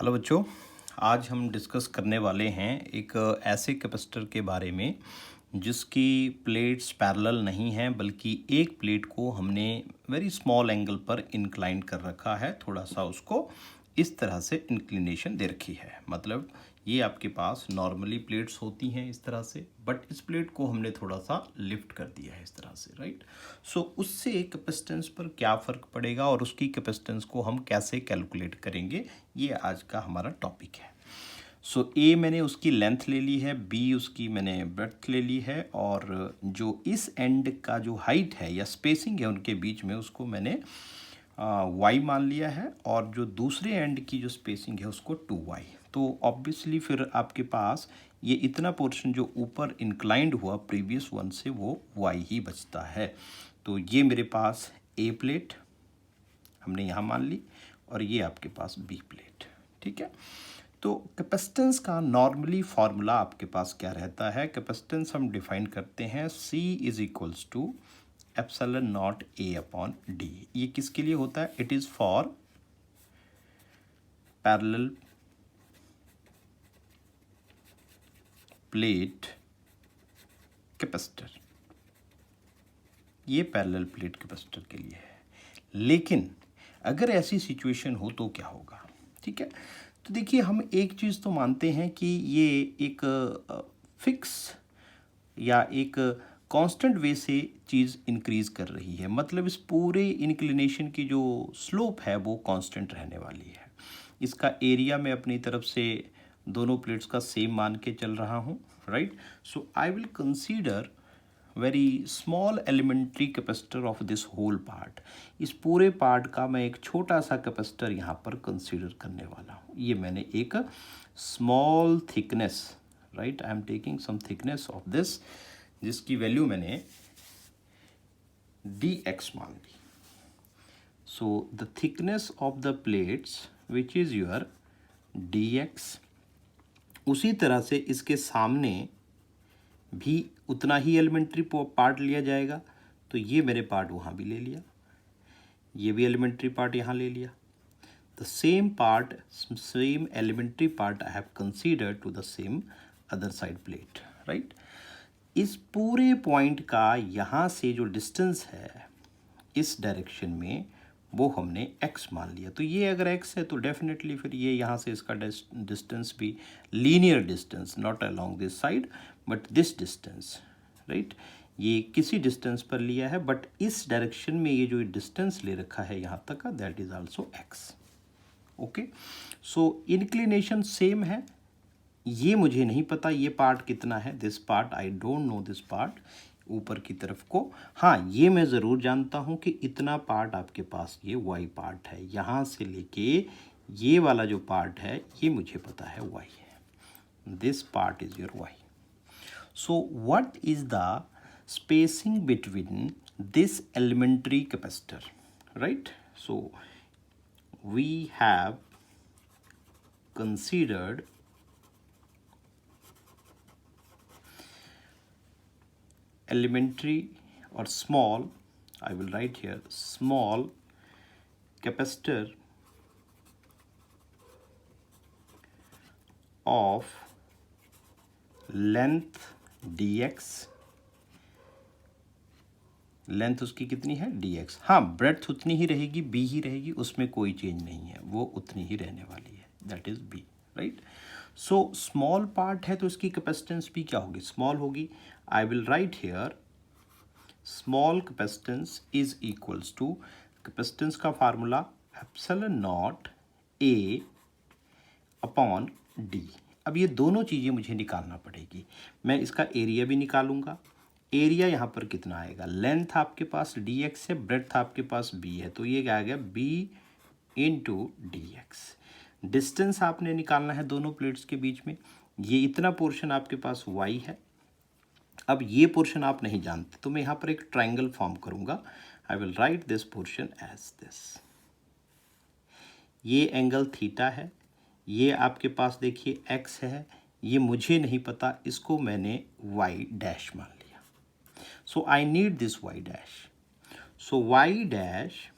Hello बच्चों। आज हम डिस्कस करने वाले हैं एक ऐसे कैपेसिटर के बारे में जिसकी प्लेट्स पैरेलल नहीं हैं, बल्कि एक प्लेट को हमने वेरी स्मॉल एंगल पर इंक्लाइन कर रखा है। थोड़ा सा उसको इस तरह से इंक्लिनेशन दे रखी है। मतलब ये आपके पास नॉर्मली प्लेट्स होती हैं इस तरह से, बट इस प्लेट को हमने थोड़ा सा लिफ्ट कर दिया है इस तरह से, राइट। सो उससे कैपेसिटेंस पर क्या फ़र्क पड़ेगा और उसकी कैपेसिटेंस को हम कैसे कैलकुलेट करेंगे, ये आज का हमारा टॉपिक है। सो ए मैंने उसकी लेंथ ले ली है, बी उसकी मैंने ब्रेड्थ ले ली है, और जो इस एंड का जो हाइट है या स्पेसिंग है उनके बीच में उसको मैंने वाई मान लिया है, और जो दूसरे एंड की जो स्पेसिंग है उसको 2y। तो ऑब्वियसली फिर आपके पास ये इतना पोर्शन जो ऊपर इंक्लाइंड हुआ प्रीवियस वन से वो y ही बचता है। तो ये मेरे पास ए प्लेट हमने यहाँ मान ली, और ये आपके पास बी प्लेट। ठीक है। तो कैपेसिटेंस का नॉर्मली फार्मूला आपके पास क्या रहता है? कैपेसिटेंस हम डिफाइन करते हैं C is equals to epsilon not A upon D। ये किसके लिए होता है? It is for parallel plate capacitor. ये पैरेलल प्लेट कैपेसिटर के लिए है। लेकिन अगर ऐसी सिचुएशन हो तो क्या होगा? ठीक है। तो देखिए, हम एक चीज़ तो मानते हैं कि ये एक फिक्स या एक कांस्टेंट वे से चीज़ इंक्रीज़ कर रही है। मतलब इस पूरे इंक्लिनेशन की जो स्लोप है वो कांस्टेंट रहने वाली है। इसका एरिया मैं अपनी तरफ से दोनों प्लेट्स का सेम मान के चल रहा हूँ, right. So I will consider very small elementary capacitor of this whole part. इस पूरे पार्ट का मैं एक छोटा सा कैपेसिटर यहाँ पर कंसीडर करने वाला हूँ। ये मैंने एक small thickness, right, I am taking some thickness of this, जिसकी वैल्यू मैंने dx मान ली। So the thickness of the plates which is your dx। उसी तरह से इसके सामने भी उतना ही एलिमेंट्री पार्ट लिया जाएगा। तो ये मैंने पार्ट वहाँ भी ले लिया, ये भी एलिमेंट्री पार्ट यहाँ ले लिया। The same part, same elementary part I have considered to the same other side plate, right. इस पूरे पॉइंट का यहाँ से जो डिस्टेंस है इस डायरेक्शन में वो हमने x मान लिया। तो ये अगर x है तो डेफिनेटली फिर ये यहाँ से इसका डिस्टेंस भी linear distance, not along this side but this distance, right. ये किसी डिस्टेंस पर लिया है, बट इस डायरेक्शन में ये जो डिस्टेंस ले रखा है यहाँ तक का, that is also x। Okay. So inclination same है। ये मुझे नहीं पता ये पार्ट कितना है, this part I don't know this part ऊपर की तरफ को। हाँ, ये मैं ज़रूर जानता हूँ कि इतना पार्ट आपके पास ये y पार्ट है, यहाँ से लेके ये वाला जो पार्ट है ये मुझे पता है y है। This part is your y। So what is the spacing between this elementary capacitor, right. So we have considered elementary or small, I will write here small capacitor of length dx। Length उसकी कितनी है? dx। हाँ, breadth उतनी ही रहेगी, b ही रहेगी, उसमें कोई change नहीं है, वो उतनी ही रहने वाली है, that is b, right. So small part है तो इसकी कैपेसिटेंस भी क्या होगी? स्मॉल होगी। I will write here small capacitance is equals to, capacitance का formula epsilon not a upon d। अब ये दोनों चीज़ें मुझे निकालना पड़ेगी। मैं इसका एरिया भी निकालूंगा। एरिया यहाँ पर कितना आएगा? लेंथ आपके पास dx है, ब्रेड्थ आपके पास b है, तो ये क्या आ गया? b into dx। डिस्टेंस आपने निकालना है दोनों प्लेट्स के बीच में। ये इतना पोर्शन आपके पास y है। अब ये पोर्शन आप नहीं जानते, तो मैं यहाँ पर एक ट्राइंगल फॉर्म करूँगा। I will write this portion as this. ये एंगल थीटा है, ये आपके पास देखिए x है, ये मुझे नहीं पता, इसको मैंने y डैश मान लिया। So I need this y dash. So y dash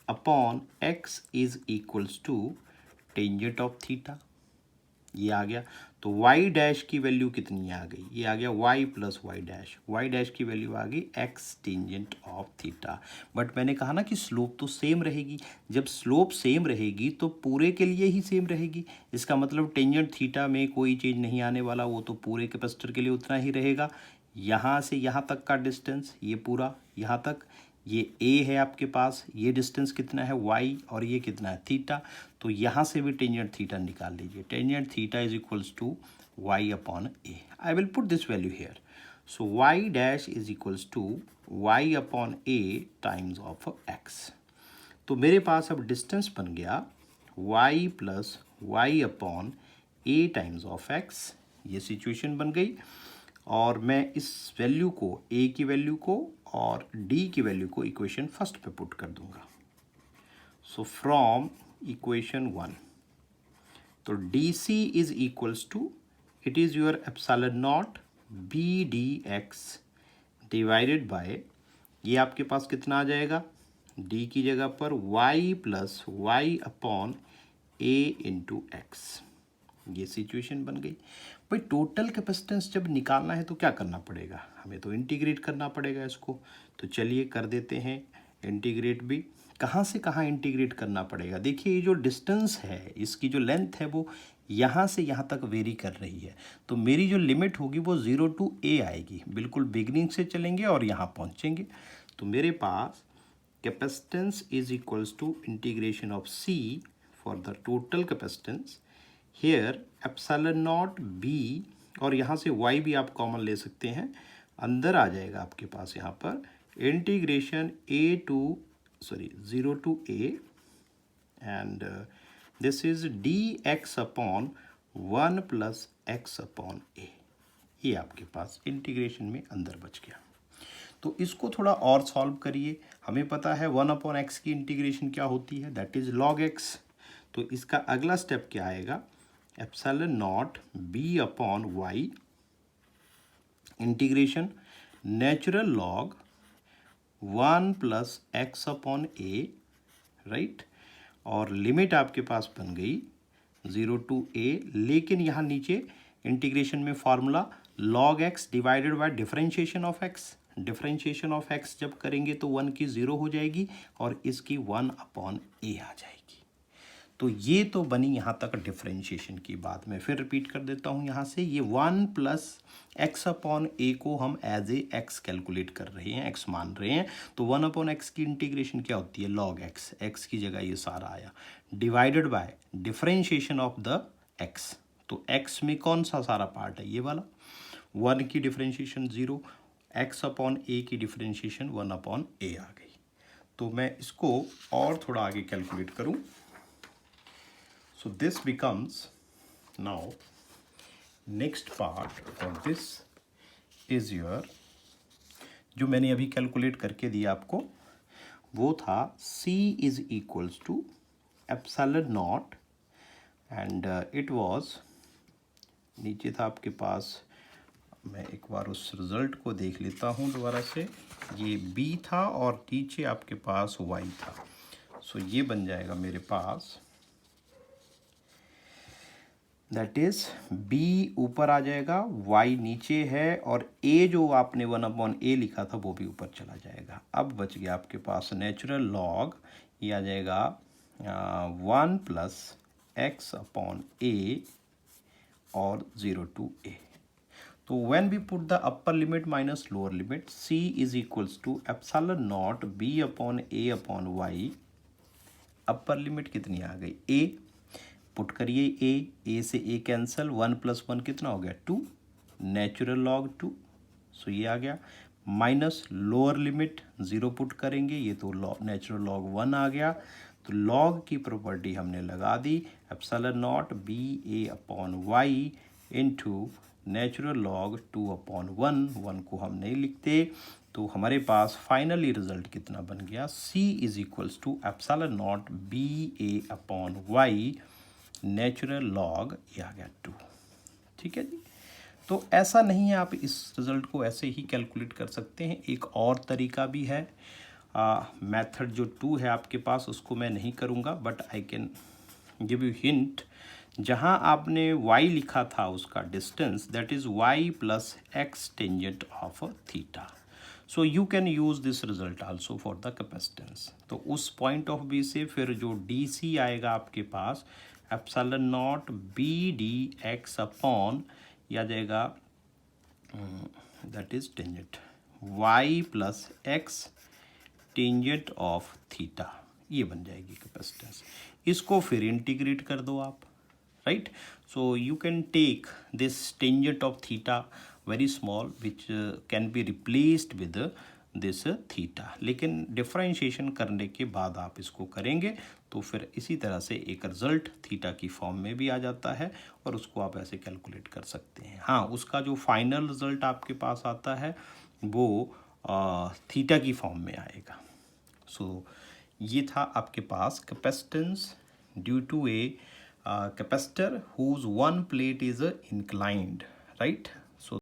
upon x is equals to tangent of theta, ये आ गया। तो y डैश की वैल्यू कितनी आ गई, ये आ गया y प्लस y डैश की वैल्यू आ गई x tangent of theta. But मैंने कहा ना कि स्लोप तो सेम रहेगी, जब स्लोप सेम रहेगी तो पूरे के लिए ही सेम रहेगी। इसका मतलब टेंजेंट थीटा में कोई चेंज नहीं आने वाला, वो तो पूरे कैपेसिटर के लिए उतना ही रहेगा। यहाँ से यहाँ तक का डिस्टेंस, ये पूरा यहाँ तक, ये a है आपके पास, ये डिस्टेंस कितना है y, और ये कितना है थीटा। तो यहाँ से भी टेंजेंट थीटा निकाल लीजिए। Tangent theta is equals to y upon a। I will put this value here. So y dash is equals to y upon a times of x। तो मेरे पास अब डिस्टेंस बन गया y plus y upon a times of x। ये situation बन गई, और मैं इस वैल्यू को, a की वैल्यू को और d की वैल्यू को इक्वेशन फर्स्ट पे पुट कर दूंगा। सो फ्रॉम इक्वेशन 1, तो dc is equals to, it is your epsilon not b dx divided by, ये आपके पास कितना आ जाएगा, d की जगह पर y plus y upon a into x. ये सिचुएशन बन गई। भाई टोटल कैपेसिटेंस जब निकालना है तो क्या करना पड़ेगा, हमें तो इंटीग्रेट करना पड़ेगा इसको। तो चलिए कर देते हैं इंटीग्रेट भी। कहाँ से कहाँ इंटीग्रेट करना पड़ेगा, देखिए ये जो डिस्टेंस है, इसकी जो लेंथ है वो यहाँ से यहाँ तक वेरी कर रही है। तो मेरी जो लिमिट होगी वो 0 टू a आएगी, बिल्कुल बिगनिंग से चलेंगे और यहाँ पहुँचेंगे। तो मेरे पास capacitance is equals to integration of c for the total capacitance here epsilon not b, और यहाँ से y भी आप कॉमन ले सकते हैं, अंदर आ जाएगा आपके पास यहाँ पर integration 0 to a and this is dx upon 1 plus x upon a। ये आपके पास इंटीग्रेशन में अंदर बच गया। तो इसको थोड़ा और सॉल्व करिए। हमें पता है 1 अपॉन एक्स की इंटीग्रेशन क्या होती है, दैट इज log x। तो इसका अगला स्टेप क्या आएगा, epsilon not b upon y integration natural log 1 plus x upon a, right. और लिमिट आपके पास बन गई 0 टू a, लेकिन यहाँ नीचे इंटीग्रेशन में formula log x divided by differentiation of x। Differentiation of x जब करेंगे तो 1 की 0 हो जाएगी और इसकी 1 अपॉन a आ जाएगी। तो ये तो बनी यहाँ तक डिफरेंशिएशन की बात। मैं फिर रिपीट कर देता हूँ यहाँ से, ये 1 प्लस एक्स अपॉन ए को हम एज ए एक्स कैलकुलेट कर रहे हैं, एक्स मान रहे हैं। तो 1 अपॉन एक्स की इंटीग्रेशन क्या होती है, लॉग एक्स, एक्स की जगह ये सारा आया, divided by differentiation of the x. तो एक्स में कौन सा सारा पार्ट है, ये वाला, 1 की डिफरेंशिएशन 0, एक्स अपॉन ए की डिफरेंशिएशन 1 अपॉन ए आ गई। तो मैं इसको और थोड़ा आगे कैलकुलेट करूँ। So this becomes, now next part of this is your, जो मैंने अभी कैलकुलेट करके दिया आपको, वो था c is equals to epsilon not and it was, नीचे था आपके पास, मैं एक बार उस रिज़ल्ट को देख लेता हूँ दोबारा से, ये b था और नीचे आपके पास y था। सो ये बन जाएगा मेरे पास, दैट इज b ऊपर आ जाएगा, y नीचे है, और a जो आपने 1 अपॉन a लिखा था वो भी ऊपर चला जाएगा। अब बच गया आपके पास नेचुरल लॉग, ये आ जाएगा 1 प्लस एक्स अपॉन a और 0 टू a। तो when we put the upper limit minus lower limit, c is equals to epsilon not b upon a upon y। Upper limit कितनी आ गई, a, पुट करिए a से a cancel, 1 plus 1 कितना हो गया 2, नेचुरल लॉग 2, सो ये आ गया, माइनस लोअर लिमिट 0 पुट करेंगे, ये तो नेचुरल लॉग 1 आ गया। तो लॉग की प्रॉपर्टी हमने लगा दी, epsilon not B A upon Y into natural log 2 upon 1 को हम नहीं लिखते। तो हमारे पास फाइनली रिजल्ट कितना बन गया, c is equals to epsilon not B A upon Y natural log, ये आ गया 2। ठीक है जी। तो ऐसा नहीं है, आप इस रिज़ल्ट को ऐसे ही कैलकुलेट कर सकते हैं। एक और तरीका भी है, मेथड जो 2 है आपके पास, उसको मैं नहीं करूँगा, but I can give you hint, जहाँ आपने y लिखा था उसका distance, that is y plus X tangent of theta. So you can use this result also for the capacitance. तो उस पॉइंट ऑफ व्यू से फिर जो डी सी आएगा आपके पास, epsilon not B D X upon, ये आ जाएगा that is tangent y plus X tangent of theta, ये बन जाएगी कैपेसिटेंस. इसको फिर इंटीग्रेट कर दो आप, right. So you can take this tangent of theta very small which can be replaced with this theta, लेकिन डिफरेंशिएशन करने के बाद आप इसको करेंगे तो फिर इसी तरह से एक रिजल्ट थीटा की फॉर्म में भी आ जाता है और उसको आप ऐसे कैलकुलेट कर सकते हैं. हाँ, उसका जो फाइनल रिजल्ट आपके पास आता है वो थीटा की फॉर्म में आएगा. सो ये था आपके पास capacitance due to a capacitor whose one plate is inclined, right.